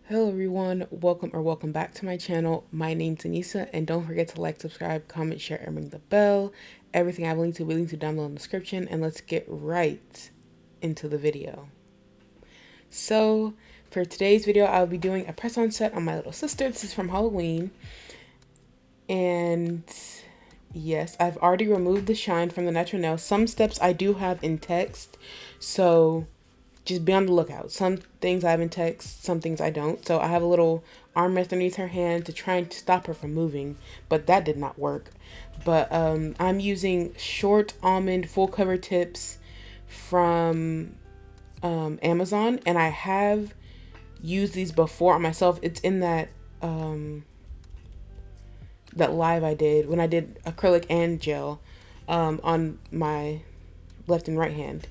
Hello everyone, welcome back to my channel. My name's Anisa, and don't forget to like, subscribe, comment, share, and ring the bell. Everything I've linked to will be linked to down below in the description, and let's get right into the video. So for today's video, I'll be doing a press-on set on my little sister. This is from Halloween, and yes, I've already removed the shine from the natural nail. Some steps I do have in text, so just be on the lookout. Some things I have in text, some things I don't. So I have a little armrest underneath her hand to try and stop her from moving, but that did not work. But I'm using short almond full cover tips from Amazon, and I have used these before on myself. It's in that that live I did when I did acrylic and gel on my left and right hand.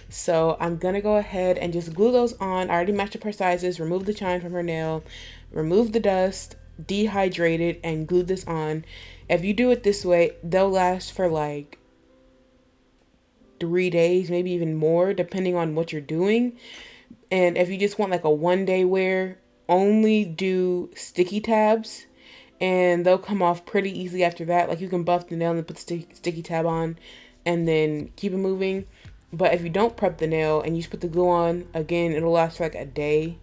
So I'm gonna go ahead and just glue those on. I already matched up her sizes, removed the shine from her nail, removed the dust, dehydrated, and glued this on. If you do it this way, they'll last for like 3 days, maybe even more, depending on what you're doing. And if you just want like a 1-day wear, only do sticky tabs and they'll come off pretty easily after that. Like you can buff the nail and put the sticky tab on and then keep it moving. But if you don't prep the nail and you just put the glue on, again, it'll last for like a day.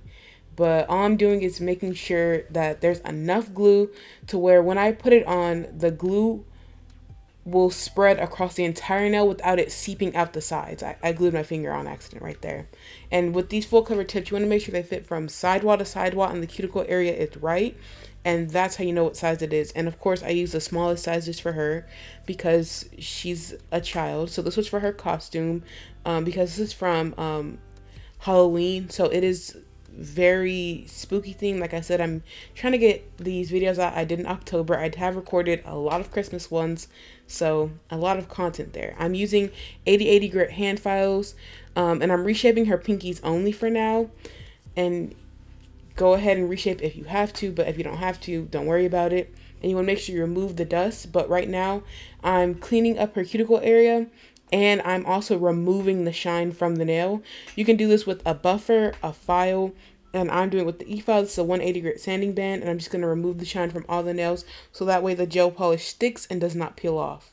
But all I'm doing is making sure that there's enough glue to where when I put it on, the glue will spread across the entire nail without it seeping out the sides. I glued my finger on accident right there. And with these full cover tips, you want to make sure they fit from sidewall to sidewall and the cuticle area is right. And that's how you know what size it is. And of course, I use the smallest size just for her because she's a child. So this was for her costume because this is from Halloween. So it is very spooky theme. Like I said, I'm trying to get these videos out I did in October. I have recorded a lot of Christmas ones, so a lot of content there. I'm using 80/80 grit hand files, and I'm reshaping her pinkies only for now. And go ahead and reshape if you have to, but if you don't have to, don't worry about it. And you want to make sure you remove the dust. But right now, I'm cleaning up her cuticle area, and I'm also removing the shine from the nail. You can do this with a buffer, a file, and I'm doing it with the e-file. This is a 180 grit sanding band, and I'm just going to remove the shine from all the nails so that way the gel polish sticks and does not peel off.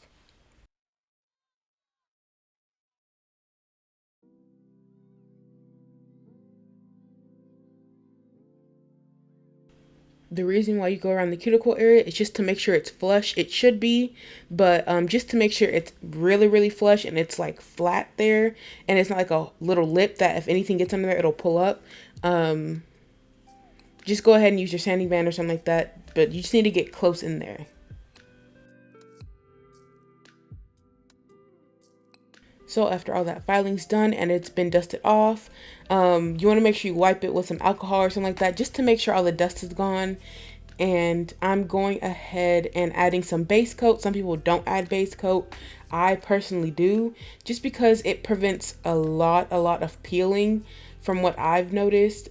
The reason why you go around the cuticle area is just to make sure it's flush. It should be, but just to make sure it's really flush and it's like flat there, and it's not like a little lip that if anything gets under there, it'll pull up. Um, just go ahead and use your sanding band or something like that, but you just need to get close in there. So after all that filing's done and it's been dusted off, you want to make sure you wipe it with some alcohol or something like that just to make sure all the dust is gone. And I'm going ahead and adding some base coat. Some people don't add base coat. I personally do, just because it prevents a lot of peeling from what I've noticed.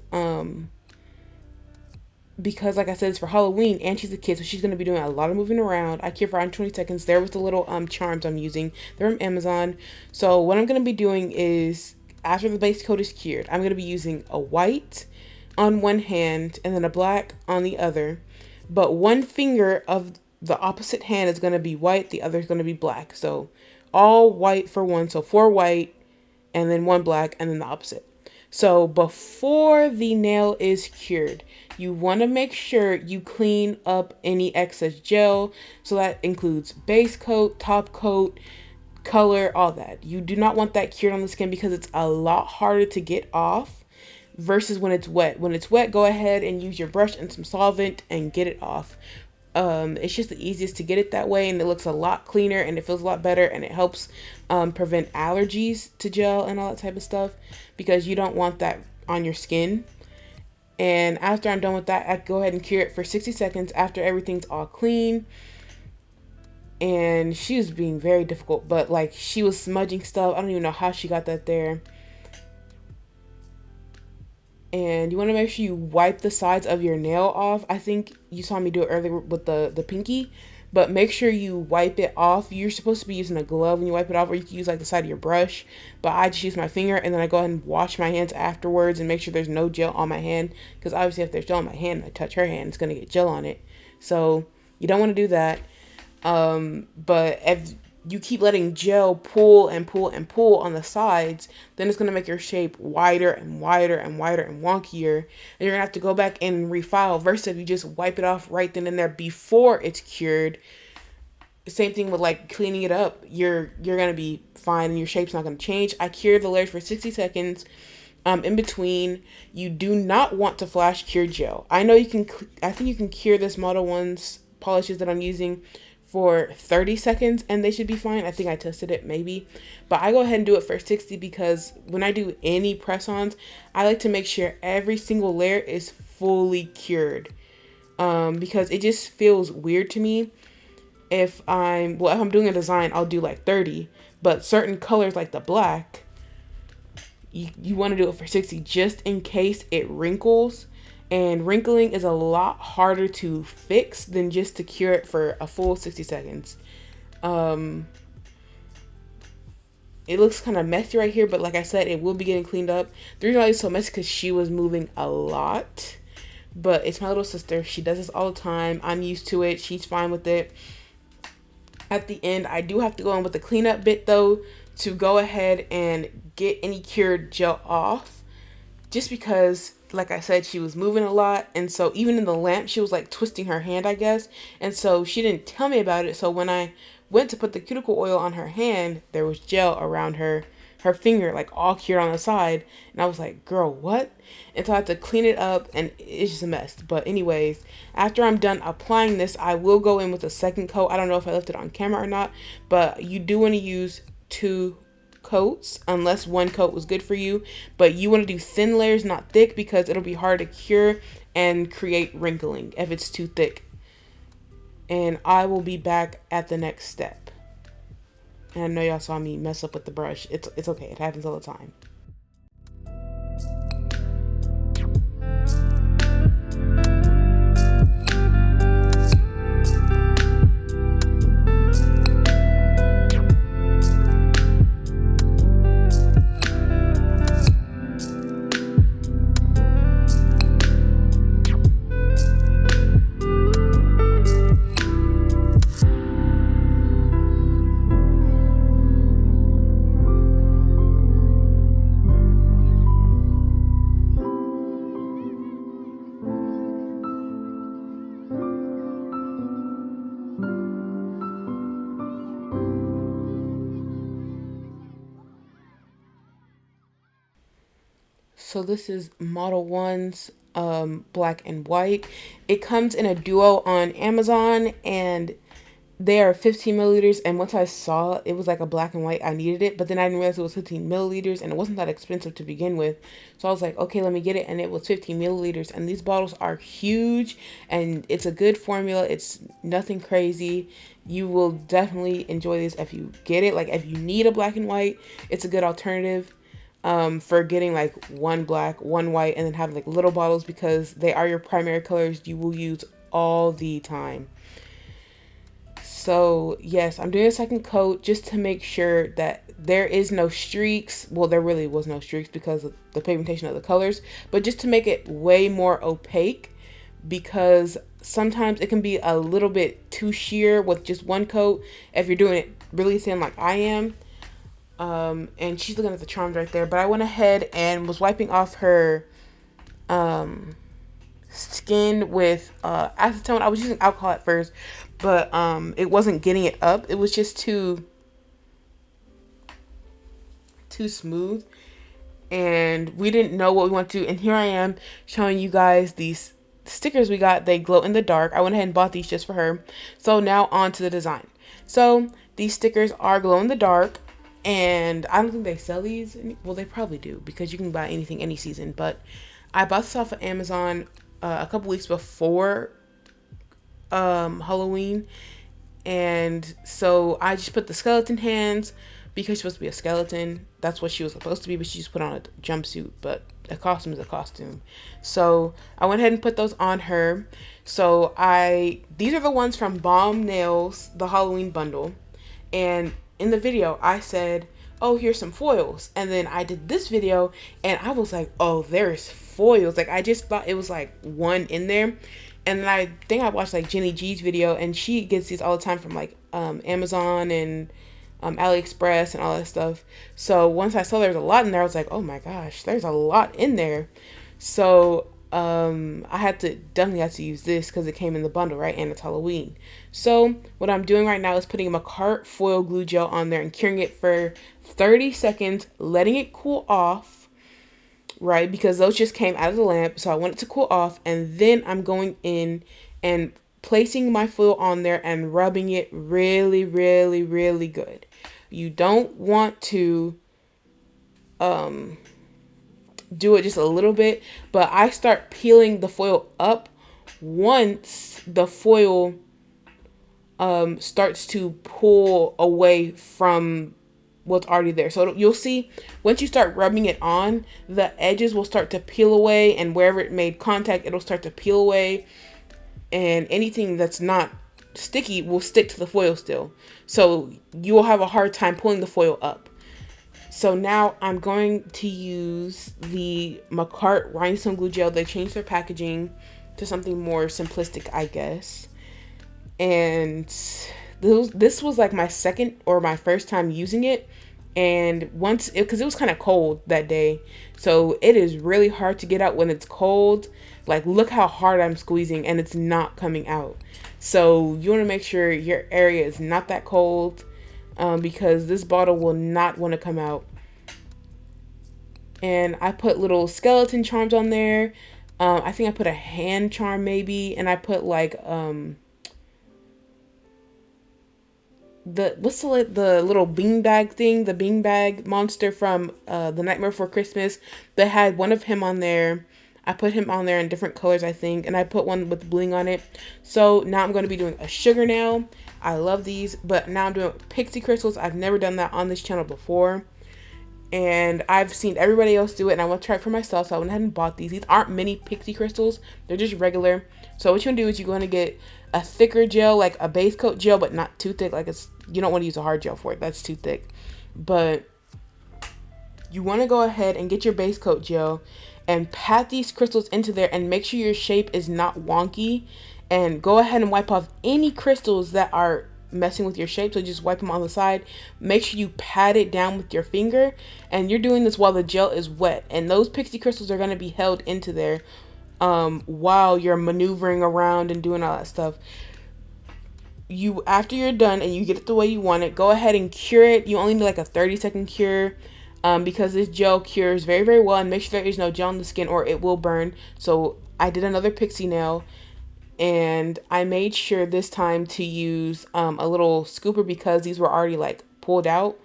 Because like I said, it's for Halloween and she's a kid, so she's going to be doing a lot of moving around. I keep her on 20 seconds. There was the little charms I'm using. They're from Amazon. So what I'm going to be doing is, after the base coat is cured, I'm going to be using a white on one hand and then a black on the other. But one finger of the opposite hand is going to be white, the other is going to be black. So all white for one, so 4 white and then 1 black and then the opposite. So before the nail is cured, you want to make sure you clean up any excess gel. So that includes base coat, top coat, color, all that. You do not want that cured on the skin because it's a lot harder to get off versus when it's wet. When it's wet, go ahead and use your brush and some solvent and get it off. It's just the easiest to get it that way, and it looks a lot cleaner and it feels a lot better, and it helps prevent allergies to gel and all that type of stuff because you don't want that on your skin. And after I'm done with that, I go ahead and cure it for 60 seconds after everything's all clean. And she was being very difficult, but like she was smudging stuff. I don't even know how she got that there. And you want to make sure you wipe the sides of your nail off. I think you saw me do it earlier with the pinky, but make sure you wipe it off. You're supposed to be using a glove when you wipe it off, or you can use like the side of your brush, but I just use my finger, and then I go ahead and wash my hands afterwards and make sure there's no gel on my hand, because obviously if there's gel on my hand and I touch her hand, it's going to get gel on it. So you don't want to do that. But if you keep letting gel pull and pull and pull on the sides, then it's going to make your shape wider and wider and wider and wonkier. And you're going to have to go back and refile, versus if you just wipe it off right then and there before it's cured. Same thing with like cleaning it up. You're going to be fine and your shape's not going to change. I cure the layers for 60 seconds. In between, you do not want to flash cure gel. I know you can, I think you can cure this Model 1's polishes that I'm using for 30 seconds and they should be fine. I think I tested it maybe, but I go ahead and do it for 60 because when I do any press-ons, I like to make sure every single layer is fully cured, because it just feels weird to me if I'm doing a design, I'll do like 30, but certain colors like the black, you want to do it for 60 just in case it wrinkles. And wrinkling is a lot harder to fix than just to cure it for a full 60 seconds. It looks kind of messy right here, but like I said, it will be getting cleaned up. The reason why it's so messy because she was moving a lot. But it's my little sister. She does this all the time. I'm used to it. She's fine with it. At the end, I do have to go in with the cleanup bit though to go ahead and get any cured gel off. Just because, like I said, she was moving a lot. And so even in the lamp, she was like twisting her hand, I guess. And so she didn't tell me about it. So when I went to put the cuticle oil on her hand, there was gel around her finger, like all cured on the side. And I was like, girl, what? And so I had to clean it up and it's just a mess. But anyways, after I'm done applying this, I will go in with a second coat. I don't know if I left it on camera or not, but you do want to use 2 coats unless 1 coat was good for you, but you want to do thin layers, not thick, because it'll be hard to cure and create wrinkling if it's too thick. And I will be back at the next step. And I know y'all saw me mess up with the brush. It's okay, it happens all the time. So this is Model 1's black and white. It comes in a duo on Amazon and they are 15 milliliters. And once I saw it was like a black and white, I needed it. But then I didn't realize it was 15 milliliters and it wasn't that expensive to begin with. So I was like, okay, let me get it. And it was 15 milliliters. And these bottles are huge and it's a good formula. It's nothing crazy. You will definitely enjoy this if you get it. Like if you need a black and white, it's a good alternative. For getting like 1 black, 1 white, and then having like little bottles because they are your primary colors you will use all the time. So yes, I'm doing a second coat just to make sure that there is no streaks. Well, there really was no streaks because of the pigmentation of the colors, but just to make it way more opaque, because sometimes it can be a little bit too sheer with just 1 coat if you're doing it really thin like I am. And she's looking at the charms right there, but I went ahead and was wiping off her skin with acetone. I was using alcohol at first, but it wasn't getting it up. It was just too smooth, and we didn't know what we want to do. And here I am showing you guys these stickers we got. They glow in the dark. I went ahead and bought these just for her. So now on to the design. So these stickers are glow in the dark. And I don't think they sell these. Well, they probably do because you can buy anything any season. But I bought this off of Amazon a couple weeks before Halloween. And so I just put the skeleton hands because she's supposed to be a skeleton. That's what she was supposed to be, but she just put on a jumpsuit. But a costume is a costume. So I went ahead and put those on her. So these are the ones from Bomb Nails, the Halloween bundle. And in the video, I said, oh, here's some foils. And then I did this video and I was like, oh, there's foils. Like, I just thought it was like one in there. And then I think I watched like Jenny G's video, and she gets these all the time from like Amazon and AliExpress and all that stuff. So once I saw there was a lot in there, I was like, oh my gosh, there's a lot in there. So I definitely had to use this because it came in the bundle, right? And it's Halloween. So what I'm doing right now is putting a Macart foil glue gel on there and curing it for 30 seconds, letting it cool off, right? Because those just came out of the lamp. So I want it to cool off, and then I'm going in and placing my foil on there and rubbing it really, really, really good. You don't want to do it just a little bit, but I start peeling the foil up once the foil starts to pull away from what's already there. So you'll see once you start rubbing it on, the edges will start to peel away, and wherever it made contact, it'll start to peel away, and anything that's not sticky will stick to the foil still. So you will have a hard time pulling the foil up. So now I'm going to use the Macart Rhinestone Glue Gel. They changed their packaging to something more simplistic, I guess. And this was like my second or my first time using it. And because it was kind of cold that day. So it is really hard to get out when it's cold. Like, look how hard I'm squeezing and it's not coming out. So you want to make sure your area is not that cold. Because this bottle will not want to come out. And I put little skeleton charms on there. I think I put a hand charm maybe, and I put like the little beanbag thing, the beanbag monster from The Nightmare Before Christmas. They had one of him on there. I put him on there in different colors, I think, and I put one with bling on it. So now I'm going to be doing a sugar nail. I love these, but now I'm doing pixie crystals. I've never done that on this channel before, and I've seen everybody else do it, and I want to try it for myself, so I went ahead and bought these. These aren't mini pixie crystals. They're just regular. So what you're going to do is you're going to get a thicker gel, like a base coat gel, but not too thick. Like, you don't want to use a hard gel for it. That's too thick. But you want to go ahead and get your base coat gel and pat these crystals into there, and make sure your shape is not wonky, and go ahead and wipe off any crystals that are messing with your shape. So just wipe them on the side. Make sure you pat it down with your finger, and you're doing this while the gel is wet, and those pixie crystals are going to be held into there while you're maneuvering around and doing all that stuff. After you're done and you get it the way you want it, go ahead and cure it. You only need like a 30-second cure. Because this gel cures very, very well, and make sure there is no gel on the skin or it will burn. So I did another pixie nail, and I made sure this time to use a little scooper because these were already like pulled out.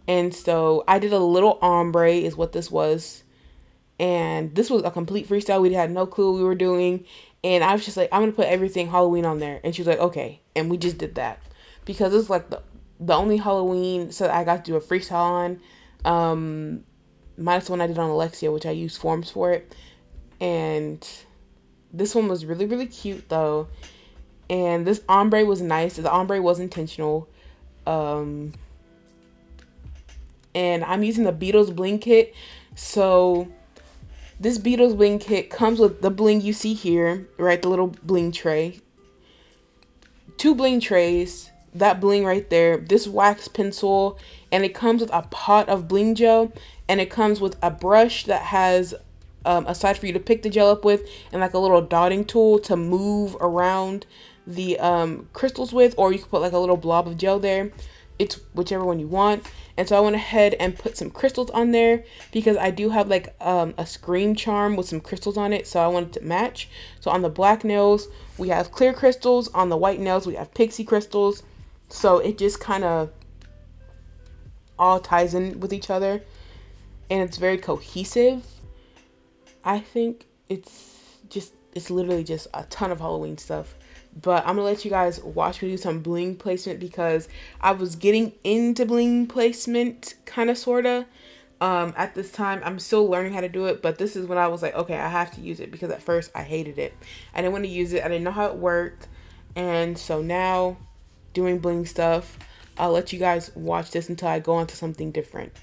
And so I did a little ombre is what this was. And this was a complete freestyle. We had no clue what we were doing. And I was just like, I'm going to put everything Halloween on there. And she was like, okay. And we just did that. Because it's like the only Halloween so I got to do a freestyle on. Minus the one I did on Alexia, which I used forms for it. And this one was really, really cute though. And this ombre was nice. The ombre was intentional. And I'm using the Beatles Bling Kit. So this Beatles Bling Kit comes with the bling you see here, right? The little bling tray. 2 bling trays. That bling right there, this wax pencil, and it comes with a pot of bling gel, and it comes with a brush that has a side for you to pick the gel up with, and like a little dotting tool to move around the crystals with, or you can put like a little blob of gel there. It's whichever one you want. And so I went ahead and put some crystals on there because I do have like a scream charm with some crystals on it, so I wanted to match. So on the black nails we have clear crystals, on the white nails we have pixie crystals. So it just kind of all ties in with each other, and it's very cohesive. I think it's literally just a ton of Halloween stuff. But I'm gonna let you guys watch me do some bling placement because I was getting into bling placement kind of sorta. At this time, I'm still learning how to do it, but this is when I was like, okay, I have to use it because at first I hated it. I didn't want to use it. I didn't know how it worked. And so now doing bling stuff, I'll let you guys watch this until I go on to something different.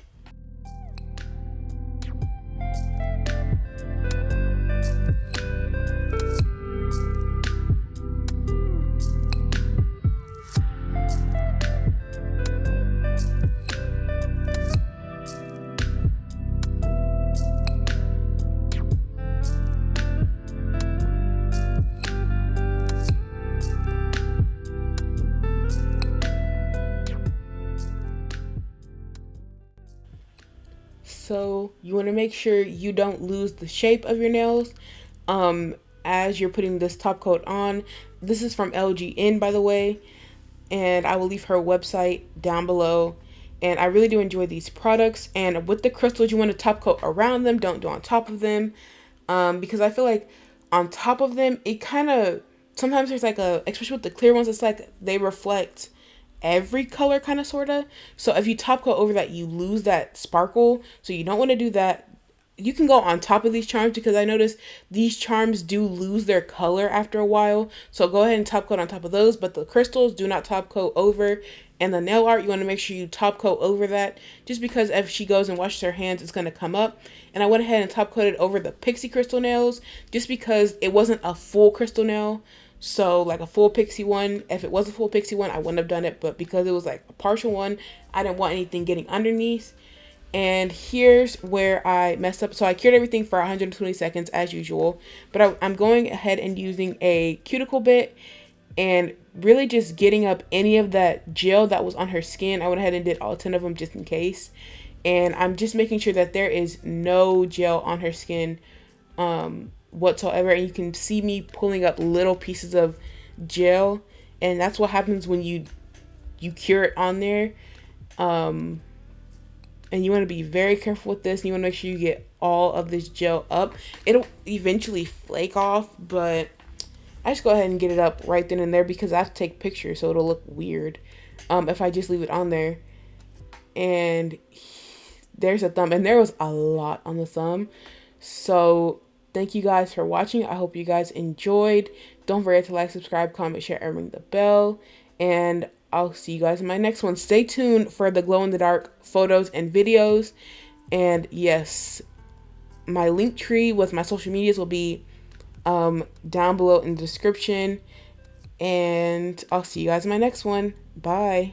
So you want to make sure you don't lose the shape of your nails um, as you're putting this top coat on. This is from LGN, by the way, and I will leave her website down below. And I really do enjoy these products. And with the crystals, you want to top coat around them. Don't do on top of them, because I feel like on top of them, it kind of sometimes there's like a, especially with the clear ones, it's like they reflect every color kind of sorta. So if you top coat over that, you lose that sparkle. So you don't want to do that. You can go on top of these charms because I noticed these charms do lose their color after a while. So go ahead and top coat on top of those, but the crystals do not top coat over. And the nail art, you want to make sure you top coat over that just because if she goes and washes her hands, it's going to come up. And I went ahead and top coated over the pixie crystal nails just because it wasn't a full crystal nail. So like a full pixie one, if it was a full pixie one, I wouldn't have done it. But because it was like a partial one, I didn't want anything getting underneath. And here's where I messed up. So I cured everything for 120 seconds as usual. But I'm going ahead and using a cuticle bit and really just getting up any of that gel that was on her skin. I went ahead and did all 10 of them just in case. And I'm just making sure that there is no gel on her skin whatsoever. And you can see me pulling up little pieces of gel. And that's what happens when you cure it on there. And you want to be very careful with this. And you want to make sure you get all of this gel up. It'll eventually flake off, but I just go ahead and get it up right then and there because I have to take pictures, so it'll look weird if I just leave it on there. And there's a thumb, and there was a lot on the thumb. So thank you guys for watching. I hope you guys enjoyed. Don't forget to like, subscribe, comment, share, and ring the bell. And I'll see you guys in my next one. Stay tuned for the glow-in-the-dark photos and videos. And yes, my link tree with my social medias will be down below in the description. And I'll see you guys in my next one. Bye.